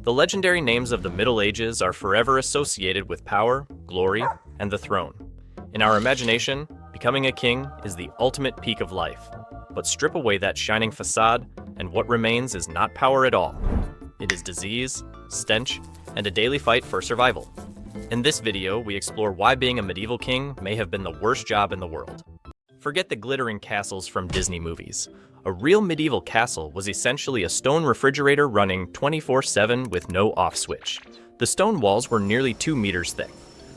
The legendary names of the Middle Ages are forever associated with power, glory, and the throne. In our imagination, becoming a king is the ultimate peak of life. But strip away that shining facade, and what remains is not power at all. It is disease, stench, and a daily fight for survival. In this video, we explore why being a medieval king may have been the worst job in the world. Forget the glittering castles from Disney movies. A real medieval castle was essentially a stone refrigerator running 24/7 with no off switch. The stone walls were nearly 2 meters thick.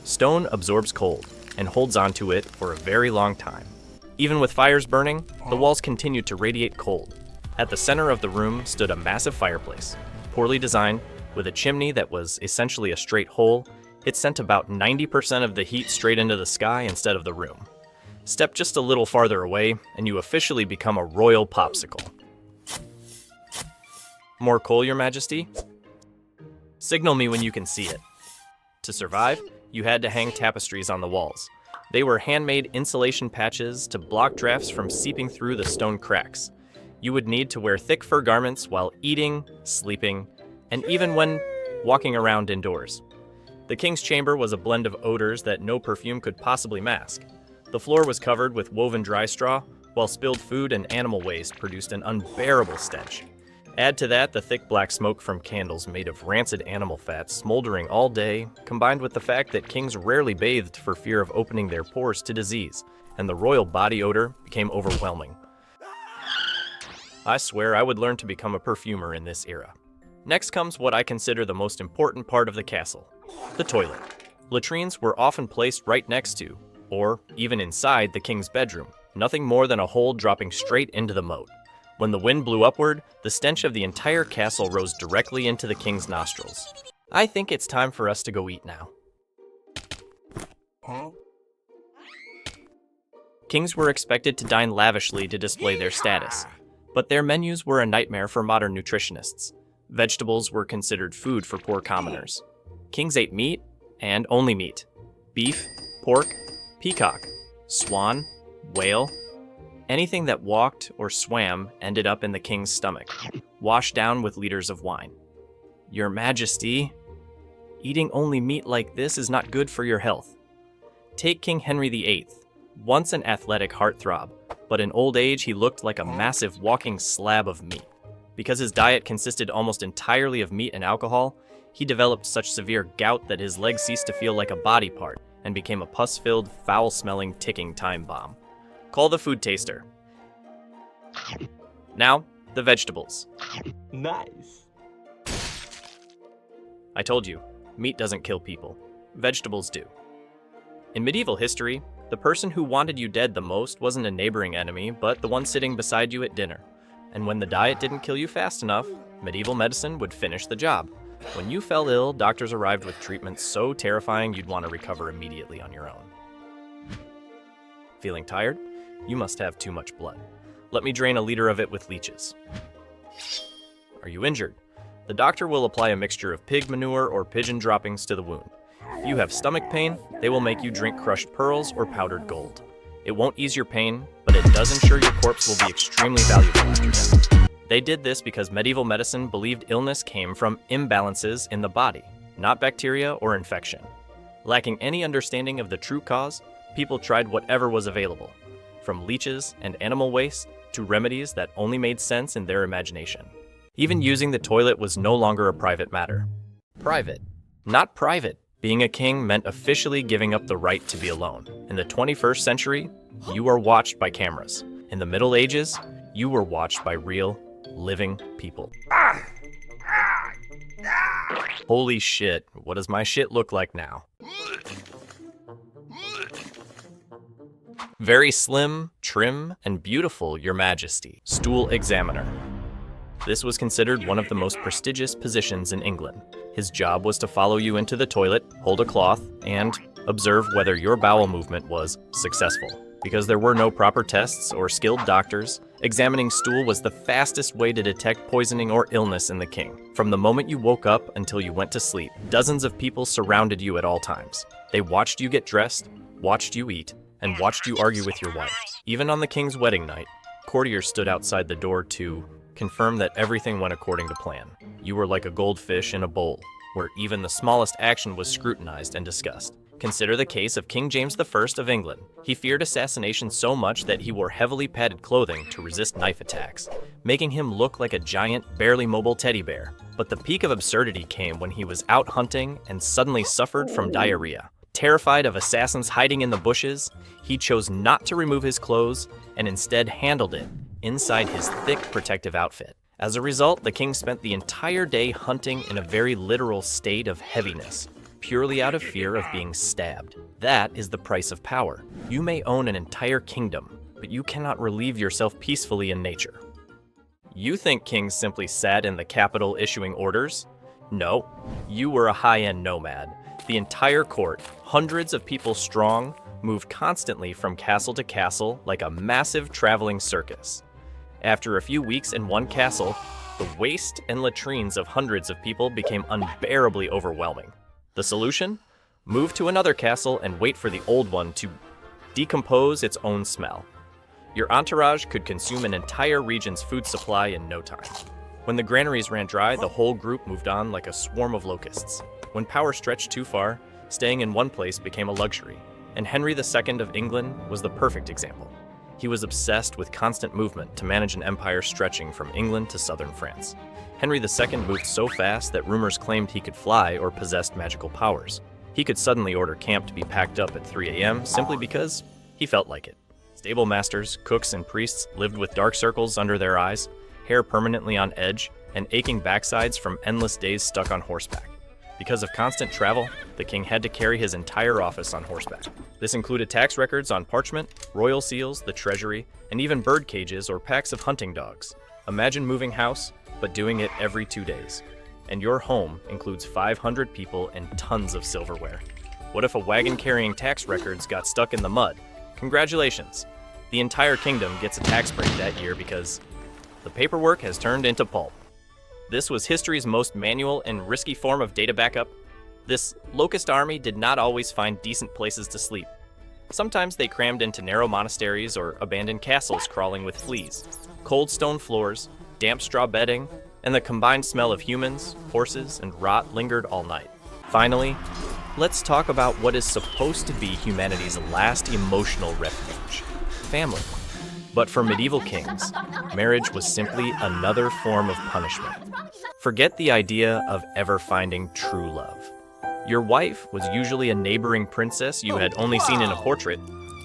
Stone absorbs cold and holds onto it for a very long time. Even with fires burning, the walls continued to radiate cold. At the center of the room stood a massive fireplace, poorly designed, with a chimney that was essentially a straight hole. It sent about 90% of the heat straight into the sky instead of the room. Step just a little farther away, and you officially become a royal popsicle. More coal, Your Majesty? Signal me when you can see it. To survive, you had to hang tapestries on the walls. They were handmade insulation patches to block drafts from seeping through the stone cracks. You would need to wear thick fur garments while eating, sleeping, and even when walking around indoors. The king's chamber was a blend of odors that no perfume could possibly mask. The floor was covered with woven dry straw, while spilled food and animal waste produced an unbearable stench. Add to that the thick black smoke from candles made of rancid animal fat smoldering all day, combined with the fact that kings rarely bathed for fear of opening their pores to disease, and the royal body odor became overwhelming. I swear I would learn to become a perfumer in this era. Next comes what I consider the most important part of the castle, the toilet. Latrines were often placed right next to, or even inside, the king's bedroom, nothing more than a hole dropping straight into the moat. When the wind blew upward, the stench of the entire castle rose directly into the king's nostrils. I think it's time for us to go eat now. Kings were expected to dine lavishly to display their status, but their menus were a nightmare for modern nutritionists. Vegetables were considered food for poor commoners. Kings ate meat, and only meat. Beef, pork, peacock, swan, whale. Anything that walked or swam ended up in the king's stomach, washed down with liters of wine. Your Majesty, eating only meat like this is not good for your health. Take King Henry VIII, once an athletic heartthrob, but in old age he looked like a massive walking slab of meat. Because his diet consisted almost entirely of meat and alcohol, he developed such severe gout that his legs ceased to feel like a body part and became a pus-filled, foul-smelling, ticking time bomb. Call the food taster. Now, the vegetables. Nice. I told you, meat doesn't kill people. Vegetables do. In medieval history, the person who wanted you dead the most wasn't a neighboring enemy, but the one sitting beside you at dinner. And when the diet didn't kill you fast enough, medieval medicine would finish the job. When you fell ill, doctors arrived with treatments so terrifying you'd want to recover immediately on your own. Feeling tired? You must have too much blood. Let me drain a liter of it with leeches. Are you injured? The doctor will apply a mixture of pig manure or pigeon droppings to the wound. If you have stomach pain, they will make you drink crushed pearls or powdered gold. It won't ease your pain, but it does ensure your corpse will be extremely valuable after death. They did this because medieval medicine believed illness came from imbalances in the body, not bacteria or infection. Lacking any understanding of the true cause, people tried whatever was available, from leeches and animal waste to remedies that only made sense in their imagination. Even using the toilet was no longer a private matter. Private, not private. Being a king meant officially giving up the right to be alone. In the 21st century, you are watched by cameras. In the Middle Ages, you were watched by real, living people. Holy shit, what does my shit look like now? Very slim, trim, and beautiful, Your Majesty. Stool examiner. This was considered one of the most prestigious positions in England. His job was to follow you into the toilet, hold a cloth, and observe whether your bowel movement was successful. Because there were no proper tests or skilled doctors, examining stool was the fastest way to detect poisoning or illness in the king. From the moment you woke up until you went to sleep, dozens of people surrounded you at all times. They watched you get dressed, watched you eat, and watched you argue with your wife. Even on the king's wedding night, courtiers stood outside the door to confirmed that everything went according to plan. You were like a goldfish in a bowl, where even the smallest action was scrutinized and discussed. Consider the case of King James I of England. He feared assassination so much that he wore heavily padded clothing to resist knife attacks, making him look like a giant, barely mobile teddy bear. But the peak of absurdity came when he was out hunting and suddenly suffered from diarrhea. Terrified of assassins hiding in the bushes, he chose not to remove his clothes and instead handled it inside his thick protective outfit. As a result, the king spent the entire day hunting in a very literal state of heaviness, purely out of fear of being stabbed. That is the price of power. You may own an entire kingdom, but you cannot relieve yourself peacefully in nature. You think kings simply sat in the capital issuing orders? No, you were a high-end nomad. The entire court, hundreds of people strong, moved constantly from castle to castle like a massive traveling circus. After a few weeks in one castle, the waste and latrines of hundreds of people became unbearably overwhelming. The solution? Move to another castle and wait for the old one to decompose its own smell. Your entourage could consume an entire region's food supply in no time. When the granaries ran dry, the whole group moved on like a swarm of locusts. When power stretched too far, staying in one place became a luxury, and Henry II of England was the perfect example. He was obsessed with constant movement to manage an empire stretching from England to southern France. Henry II moved so fast that rumors claimed he could fly or possessed magical powers. He could suddenly order camp to be packed up at 3 a.m. simply because he felt like it. Stable masters, cooks, and priests lived with dark circles under their eyes, hair permanently on edge, and aching backsides from endless days stuck on horseback. Because of constant travel, the king had to carry his entire office on horseback. This included tax records on parchment, royal seals, the treasury, and even bird cages or packs of hunting dogs. Imagine moving house, but doing it every 2 days. And your home includes 500 people and tons of silverware. What if a wagon carrying tax records got stuck in the mud? Congratulations! The entire kingdom gets a tax break that year because the paperwork has turned into pulp. This was history's most manual and risky form of data backup. This locust army did not always find decent places to sleep. Sometimes they crammed into narrow monasteries or abandoned castles crawling with fleas, cold stone floors, damp straw bedding, and the combined smell of humans, horses, and rot lingered all night. Finally, let's talk about what is supposed to be humanity's last emotional refuge: family. But for medieval kings, marriage was simply another form of punishment. Forget the idea of ever finding true love. Your wife was usually a neighboring princess you had only seen in a portrait,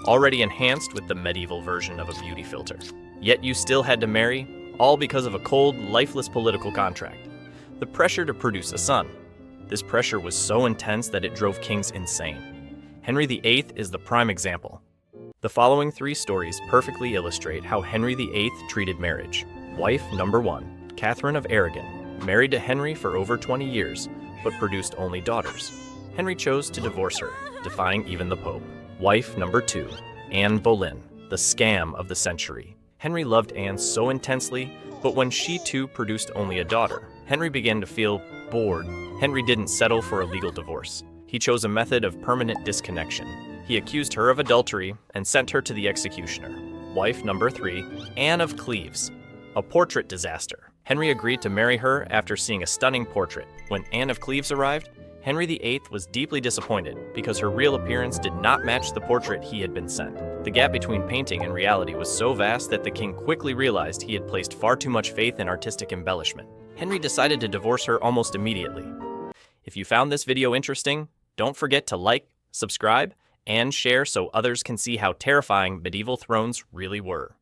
already enhanced with the medieval version of a beauty filter. Yet you still had to marry, all because of a cold, lifeless political contract. The pressure to produce a son. This pressure was so intense that it drove kings insane. Henry VIII is the prime example. The following 3 stories perfectly illustrate how Henry VIII treated marriage. Wife number 1, Catherine of Aragon, married to Henry for over 20 years, but produced only daughters. Henry chose to divorce her, defying even the Pope. Wife number 2, Anne Boleyn, the scam of the century. Henry loved Anne so intensely, but when she too produced only a daughter, Henry began to feel bored. Henry didn't settle for a legal divorce. He chose a method of permanent disconnection. He accused her of adultery and sent her to the executioner. Wife number 3, Anne of Cleves, a portrait disaster. Henry agreed to marry her after seeing a stunning portrait. When Anne of Cleves arrived, Henry VIII was deeply disappointed because her real appearance did not match the portrait he had been sent. The gap between painting and reality was so vast that the king quickly realized he had placed far too much faith in artistic embellishment. Henry decided to divorce her almost immediately. If you found this video interesting, don't forget to like, subscribe, and share so others can see how terrifying medieval thrones really were.